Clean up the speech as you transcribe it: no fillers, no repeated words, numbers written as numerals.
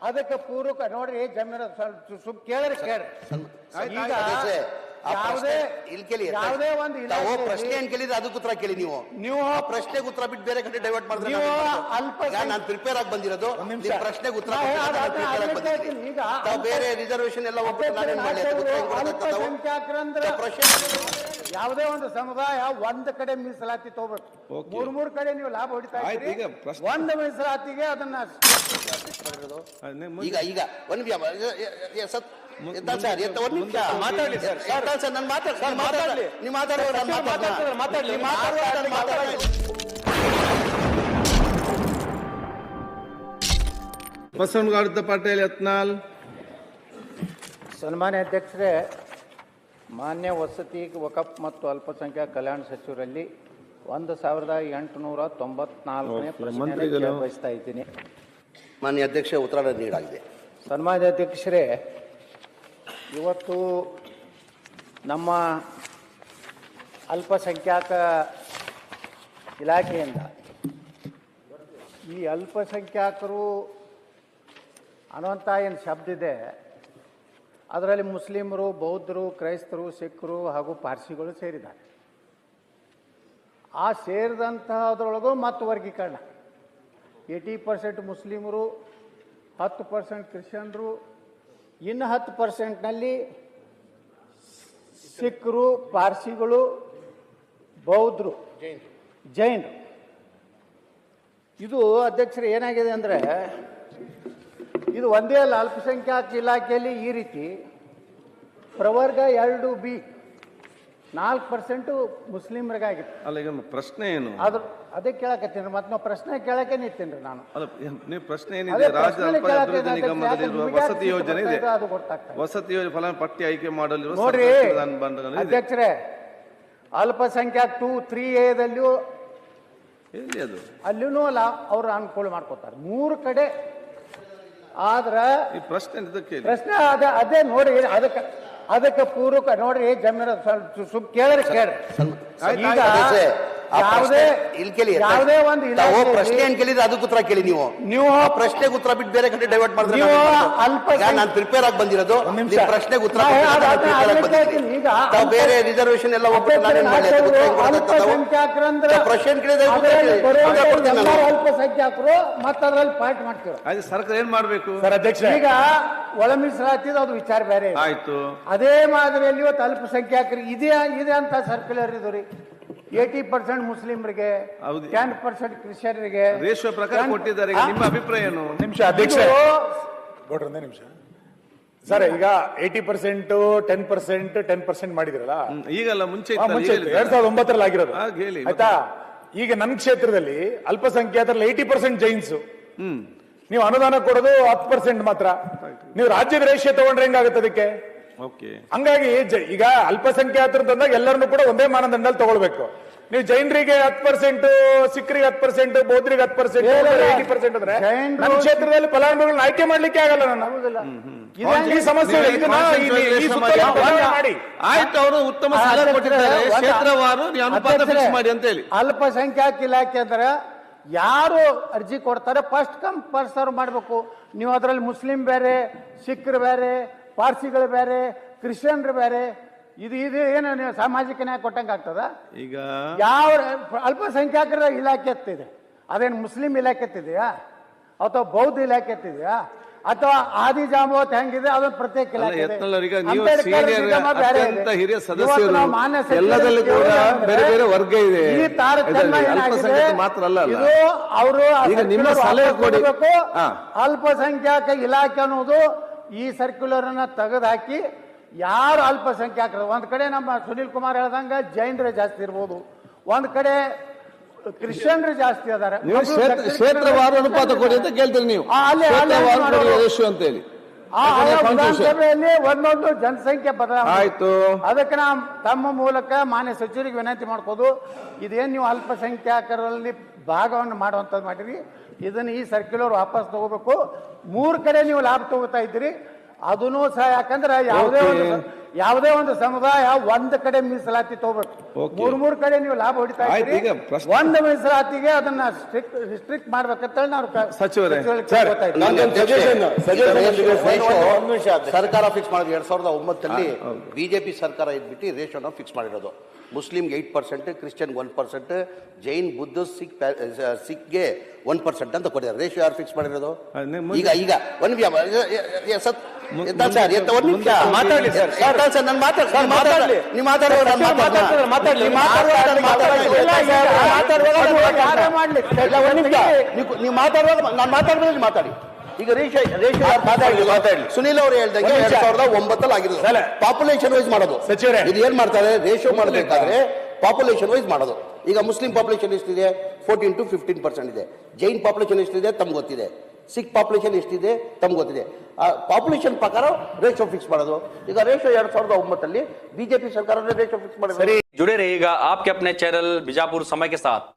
ಅದಕ್ಕೆ ಪೂರ್ವಕ ನೋಡ್ರಿ ಜಮೀನು ಸ್ವಲ್ಪ ಕೇಳ್ರಿ ಈಗ ಯಾವುದೇ ಒಂದು ಪ್ರಶ್ನೆ ಏನ್ ಕೇಳಿದ್ರೆ ಅದಕ್ಕೆ ಉತ್ತರ ಕೇಳಿ. ನೀವು ಪ್ರಶ್ನೆಗೆ ಉತ್ತರ ಬಿಟ್ಟು ಬೇರೆ ಕಡೆ ಡೈವರ್ಟ್ ಮಾಡಿದ್ರೆ ನಾನು ಪ್ರಿಪೇರ್ ಆಗಿ ಬಂದಿರೋದು ಪ್ರಶ್ನೆಗೆ ಉತ್ತರ ಬೇರೆ ರಿಸರ್ವೇಶನ್ ಎಲ್ಲ ಯಾವುದೇ ಒಂದು ಸಮುದಾಯ ಒಂದ್ ಕಡೆ ಮೀಸಲಾತಿ ತಗೋಬೇಕು. ಮೂರ್ ಕಡೆ ನೀವು ಲಾಭ ಹೊಡಿತಾ ಇದ್ದೀರಿ. ಒಂದು ಮೀಸಲಾತಿಗೆ ಅದನ್ನ ಈಗ ಒಂದು ಮಾತಾಡಲಿ ಸರ್. ನಾನು ಮಾತಾಡ್ಲಿ ನೀವು ಮಾತಾಡಲಿ. ಬಸವನಗೌಡ ಪಾಟೀಲ್ ಯತ್ನಾಳ್. ಸನ್ಮಾನ್ಯ ಅಧ್ಯಕ್ಷರೇ, ಮಾನ್ಯ ವಸತಿ ವಕಫ್ ಮತ್ತು ಅಲ್ಪಸಂಖ್ಯಾತ ಕಲ್ಯಾಣ ಸಚಿವರಲ್ಲಿ 1894ನೇ ಪ್ರಶ್ನೆ ಬಯಸ್ತಾ ಇದ್ದೀನಿ. ಮಾನ್ಯ ಅಧ್ಯಕ್ಷ ಉತ್ತರ ನೀಡಲಾಗಿದೆ. ಸನ್ಮಾನ್ಯ ಅಧ್ಯಕ್ಷರೇ, ಇವತ್ತು ನಮ್ಮ ಅಲ್ಪಸಂಖ್ಯಾತ ಇಲಾಖೆಯಿಂದ ಈ ಅಲ್ಪಸಂಖ್ಯಾತರು ಅನ್ನುವಂಥ ಏನು ಶಬ್ದ ಇದೆ, ಅದರಲ್ಲಿ ಮುಸ್ಲಿಮರು, ಬೌದ್ಧರು, ಕ್ರೈಸ್ತರು, ಸಿಖ್ರು ಹಾಗೂ ಪಾರ್ಸಿಗಳು ಸೇರಿದ್ದಾರೆ. ಆ ಸೇರಿದಂತಹದ್ರೊಳಗೂ ಮತ್ತು ವರ್ಗೀಕರಣ 80% ಮುಸ್ಲಿಮರು, 10% ಕ್ರಿಶ್ಚಿಯನ್ರು, ಇನ್ನು 10%ನಲ್ಲಿ ಸಿಖ್ರು, ಪಾರ್ಸಿಗಳು, ಬೌದ್ಧರು, ಜೈನರು. ಇದು ಅಧ್ಯಕ್ಷರು ಏನಾಗಿದೆ ಅಂದರೆ, ಇದು ಒಂದೇ ಅಲ್ಲ, ಅಲ್ಪಸಂಖ್ಯಾತ ಇಲಾಖೆಯಲ್ಲಿ ಈ ರೀತಿ ಪ್ರವರ್ಗ 2B 4% ಮುಸ್ಲಿಮರಿಗಾಗಿತ್ತು. ಅಲ್ಲ, ಈಗ ಪ್ರಶ್ನೆ ಏನು? ಅದೇ ಕೇಳಕತ್ತೀನಿ. ಮತ್ತೆ ನಾವು ಪ್ರಶ್ನೆ ಕೇಳಕ್ಕೆ ನಿಂತೀನಿ ನಾನು. ನೀವು ಪ್ರಶ್ನೆ ಏನಿದೆ, ರಾಜ್ಯ ಅಭಿವೃದ್ಧಿ ನಿಗಮದಲ್ಲಿರುವ ವಸತಿ ಯೋಜನೆ ಇದೆ, ವಸತಿ ಯೋಜನೆ ಫಲ ಪಟ್ಟಿ ಆಯ್ಕೆ ಮಾಡಲಿರುವ ನೋಡ್ರಿ ಅಧ್ಯಕ್ಷರೇ, ಅಲ್ಪಸಂಖ್ಯಾತ 2, 3A ಅಲ್ಲೂ ಅಲ್ಲ, ಅವರು ಅನುಕೂಲ ಮಾಡ್ಕೋತಾರೆ 3 ಕಡೆ. ಆದ್ರ ಈ ಪ್ರಶ್ನೆ ಅದೇ ನೋಡಿ, ಅದಕ್ಕೆ ಪೂರ್ವಕ ನೋಡ್ರಿ ಜಮೀನು ಸ್ವಲ್ಪ ಕೇಳ್ರಿ ಈಗ ಯಾವುದೇ ಒಂದು ಪ್ರಶ್ನೆ ಏನ್ ಕೇಳಿದ್ರೆ ಅದಕ್ಕೆ ಉತ್ತರ ಕೇಳಿ. ನೀವು ಪ್ರಶ್ನೆಗೆ ಉತ್ತರ ಬಿಟ್ಟು ಬೇರೆ ಕಡೆ ಡೈವರ್ಟ್ ಮಾಡಿದ್ರೆ ನಾನು ಪ್ರಿಪೇರ್ ಆಗಿ ಬಂದಿರೋದು ಪ್ರಶ್ನೆಗೆ ಉತ್ತರ ಬೇರೆ ರಿಸರ್ವೇಶನ್ ಎಲ್ಲ ಅಲ್ಪಸಂಖ್ಯಾತರು ಮತ್ತೆ ಅದರಲ್ಲಿ ಪಾಯಿಂಟ್ ಮಾಡ್ತೀವಿ. ಸರ್ಕಾರ ಏನ್ ಮಾಡ್ಬೇಕು ಸರ್ ಅಧ್ಯಕ್ಷ? ಈಗ ಒಳ ಮೀಸಲಾತಿದು ಅದು ವಿಚಾರ ಬೇರೆ ಆಯ್ತು. ಅದೇ ಮಾದರಿಯಲ್ಲಿ ಇವತ್ತು ಅಲ್ಪಸಂಖ್ಯಾತರಿಗೆ ಇದೆ ಅಂತ ಸರ್ಕ್ಯುಲರ್ ಇದು ರೀ. 80% ಮುಸ್ಲಿಮರಿಗೆ, 10% ಕ್ರಿಶ್ಚಿಯನ್ರಿಗೆ ರೇಷಿಯೋ ಪ್ರಕಾರ ಕೊಟ್ಟಿದ್ದಾರೆ. ನಿಮ್ಮ ಅಭಿಪ್ರಾಯ ಏನು? ನಿಮಿಷ ಅಧ್ಯಕ್ಷ, ಒಂದೇ ನಿಮಿಷ ಸರ್. ಈಗ 80%, 10% ಮಾಡಿದ್ರಲ್ಲ, ಈಗಲ್ಲ ಮುಂಚೆ 2009 ಆಗಿರೋದು ಆಯ್ತಾ. ಈಗ ನನ್ನ ಕ್ಷೇತ್ರದಲ್ಲಿ ಅಲ್ಪಸಂಖ್ಯಾತರಲ್ಲಿ 80% ಜೈನ್ಸ್. ನೀವು ಅನುದಾನ ಕೊಡೋದು 10% ಮಾತ್ರ. ನೀವು ರಾಜ್ಯದ ರೇಷಿಯೋ ತಗೊಂಡ್ರೆ ಹೆಂಗಾಗುತ್ತೆ ಅದಕ್ಕೆ? ಹಂಗಾಗಿ ಈಗ ಅಲ್ಪಸಂಖ್ಯಾತರು ತಂದಾಗ ಎಲ್ಲರನ್ನು ಕೂಡ ಒಂದೇ ಮಾನದಂಡದಲ್ಲಿ ತಗೊಳ್ಬೇಕು. ನೀವು ಜೈನರಿಗೆ 10%, ಸಿಖ್ರಿಗೆ 10%, ಬೌದ್ಧರಿಗೆ 10%, 80% ಅಂದ್ರೆ ನನ್ನ ಕ್ಷೇತ್ರದಲ್ಲಿ ಫಲಾನುಭವಿಗಳನ್ನ ಆಯ್ಕೆ ಮಾಡ್ಲಿಕ್ಕೆ ಆಗಲ್ಲ. ನಾನು ಈ ಸಮಸ್ಯೆ ಮಾಡಿ ಆಯ್ತು, ಅವರು ಉತ್ತಮ ಸಲಹೆ ಕೊಟ್ಟಿದ್ದಾರೆ, ಕ್ಷೇತ್ರವಾರು ಅನುಪಾತ ಫಿಕ್ಸ್ ಮಾಡಿ ಅಂತ ಹೇಳಿ. ಅಲ್ಪಸಂಖ್ಯಾತ ಇಲಾಖೆ ಅಂದ್ರೆ ಯಾರು ಅರ್ಜಿ ಕೊಡ್ತಾರೆ ಫಸ್ಟ್ ಕಮ್ ಫಸ್ಟ್ ಸರ್ವ್ ಮಾಡಬೇಕು. ನೀವು ಅದರಲ್ಲಿ ಮುಸ್ಲಿಂ ಬೇರೆ, ಸಿಖ್ರು ಬೇರೆ, ಪಾರ್ಸಿಗಳು ಬೇರೆ, ಕ್ರಿಶ್ಚಿಯನ್ರು ಬೇರೆ, ಇದು ಏನು ನೀವು ಸಾಮಾಜಿಕ ನ್ಯಾಯ ಕೊಟ್ಟಂಗೆ ಆಗ್ತದ? ಈಗ ಯಾವ ಅಲ್ಪಸಂಖ್ಯಾತರ ಇಲಾಖೆ ಎತ್ತಿದೆ? ಅದೇನು ಮುಸ್ಲಿಂ ಇಲಾಖೆ ಎತ್ತಿದೆಯಾ ಅಥವಾ ಬೌದ್ಧ ಇಲಾಖೆ ಎತ್ತಿದೆಯಾ ಅಥವಾ ಆದಿಜಾಂಬವತ್ ಹೆಂಗಿದೆ ಅದೊಂದು ಪ್ರತ್ಯೇಕ ಇಲಾಖೆ ಇದೆ. ಹಿರಿಯ ಸದಸ್ಯರು ಎಲ್ಲದಲ್ಲೂ ಕೂಡ ಬೇರೆ ಬೇರೆ ವರ್ಗ ಇದೆ. ಈ ತಾರತಮ್ಯ ಏನಾಗಿದೆ ಮಾತ್ರ ಅಲ್ಲ, ಇದು ಅವರು ನಿಮ್ಮ ಸಲಹೆ ಕೊಡಬೇಕು. ಅಲ್ಪಸಂಖ್ಯಾತ ಇಲಾಖೆ ಅನ್ನೋದು ಈ ಸರ್ಕ್ಯುಲರ್ ಅನ್ನ ತೆಗೆದುಹಾಕಿ ಯಾರು ಅಲ್ಪಸಂಖ್ಯಾತರು, ಒಂದ್ ಕಡೆ ನಮ್ಮ ಸುನೀಲ್ ಕುಮಾರ್ ಹೇಳ್ದಂಗ ಜೈನರೇ ಜಾಸ್ತಿ ಇರ್ಬೋದು, ಒಂದ್ ಕಡೆ ಕ್ರಿಶ್ಚಿಯನ್ರು ಜಾಸ್ತಿ ಅದಾರೆ. ಕ್ಷೇತ್ರವಾರು ಅನುಪಾತ ಕೊಡಿ ಅಂತ ಕೇಳ್ತೀರಿ ನೀವು. ವಿಧಾನಸಭೆಯಲ್ಲಿ ಒಂದೊಂದು ಜನಸಂಖ್ಯೆ ಬದಲಾವಣೆ ಆಯ್ತು. ಅದಕ್ಕೆ ನಾವು ತಮ್ಮ ಮೂಲಕ ಮಾನ್ಯ ಸಚಿವರಿಗೆ ವಿನಂತಿ ಮಾಡ್ಕೋದು, ಇದೇನು ನೀವು ಅಲ್ಪಸಂಖ್ಯಾತರಲ್ಲಿ ಭಾಗವನ್ನು ಮಾಡುವಂಥದ್ದು ಮಾಡಿರಿ, ಇದನ್ನು ಈ ಸರ್ಕ್ಯುಲರ್ ವಾಪಸ್ ತಗೋಬೇಕು. 3 ಕಡೆ ನೀವು ಲಾಭ ತಗೋತಾ ಇದ್ದೀರಿ. ಅದನ್ನು ಸಹ ಯಾಕಂದ್ರೆ ಯಾವುದೇ ಒಂದು ಸಮುದಾಯ ಒಂದ್ ಕಡೆ ಮೀಸಲಾತಿ ತಗೋಬೇಕು. Okay. ಮೂರ್ ಕಡೆ ನೀವು ಲಾಭ ಹೊಡಿತಾ ಆಯ್ತು, ಇದ್ದೀರಿ. ಈಗ ಪ್ರಶ್ನೆ- ಒಂದು ಮೀಸಲಾತಿಗೆ ಅದನ್ನ ರಿಸ್ಟ್ರಿಕ್ಟ್ ಮಾಡ್ಬೇಕಂತೇಳಿ ನಾವು ಸಚಿವರೇ, ಸರ್, ಸರ್ಕಾರ ಫಿಕ್ಸ್ ಮಾಡಿದ್ರು 2009 ಬಿಜೆಪಿ ಸರ್ಕಾರ ಇದ್ಬಿಟ್ಟು ರೇಷನ್ ಫಿಕ್ಸ್ ಮಾಡಿರೋದು. ಮುಸ್ಲಿಂಗೆ 8%, ಕ್ರಿಶ್ಚಿಯನ್ 1%, ಜೈನ್, ಬುದ್ಧ, ಸಿಖ್ಗೆ 1% ಅಂತ ಕೊಟ್ಟಿದ್ದಾರೆ. ರೇಷಿಯೋ ಯಾರು ಫಿಕ್ಸ್ ಮಾಡಿರೋದು? ಈಗ ಒಂದು ಮಾತಾಡ್ಲಿ ಸರ್. ಮಾತಾಡಿ. ಈಗ ಮಾತಾಡಿ. ಸುನೀಲ್ ಅವರು ಹೇಳ್ದಂಗೆ 2009 ಆಗಿರೋದು ಪಾಪ್ಯುಲೇಷನ್ ವೈಸ್ ಮಾಡೋದು. ಸಚಿವರೇ, ಇದು ಏನ್ ಮಾಡ್ತಾರೆ, ರೇಷಿಯೋ ಮಾಡಬೇಕಾದ್ರೆ ಪಾಪ್ಯುಲೇಷನ್ ವೈಸ್ ಮಾಡೋದು. ಈಗ ಮುಸ್ಲಿಂ ಪಾಪ್ಯುಲೇಷನ್ ಎಷ್ಟಿದೆ? 14 to 15% ಇದೆ. ಜೈನ್ ಪಾಪ್ಯುಲೇಷನ್ ಎಷ್ಟಿದೆ ತಮ್ಗೆ ಗೊತ್ತಿದೆ. ಸಿಖ್ ಪಾಪ್ಯುಲೇಷನ್ ಎಷ್ಟಿದೆ ತಮ್ಗೆ ಗೊತ್ತಿದೆ. ಪಾಪ್ಯುಲೇಷನ್ ಪ್ರಕಾರ ರೇಷಿಯೋ ಫಿಕ್ಸ್ ಮಾಡೋದು. ಈಗ ರೇಷಿಯೋ 2009 ಬಿಜೆಪಿ ಸರ್ಕಾರ ರೇಷಿಯೋ ಫಿಕ್ಸ್ ಮಾಡಿದೆ. जुड़े रहिएगा आपके अपने चैनल बीजापुर समय के साथ।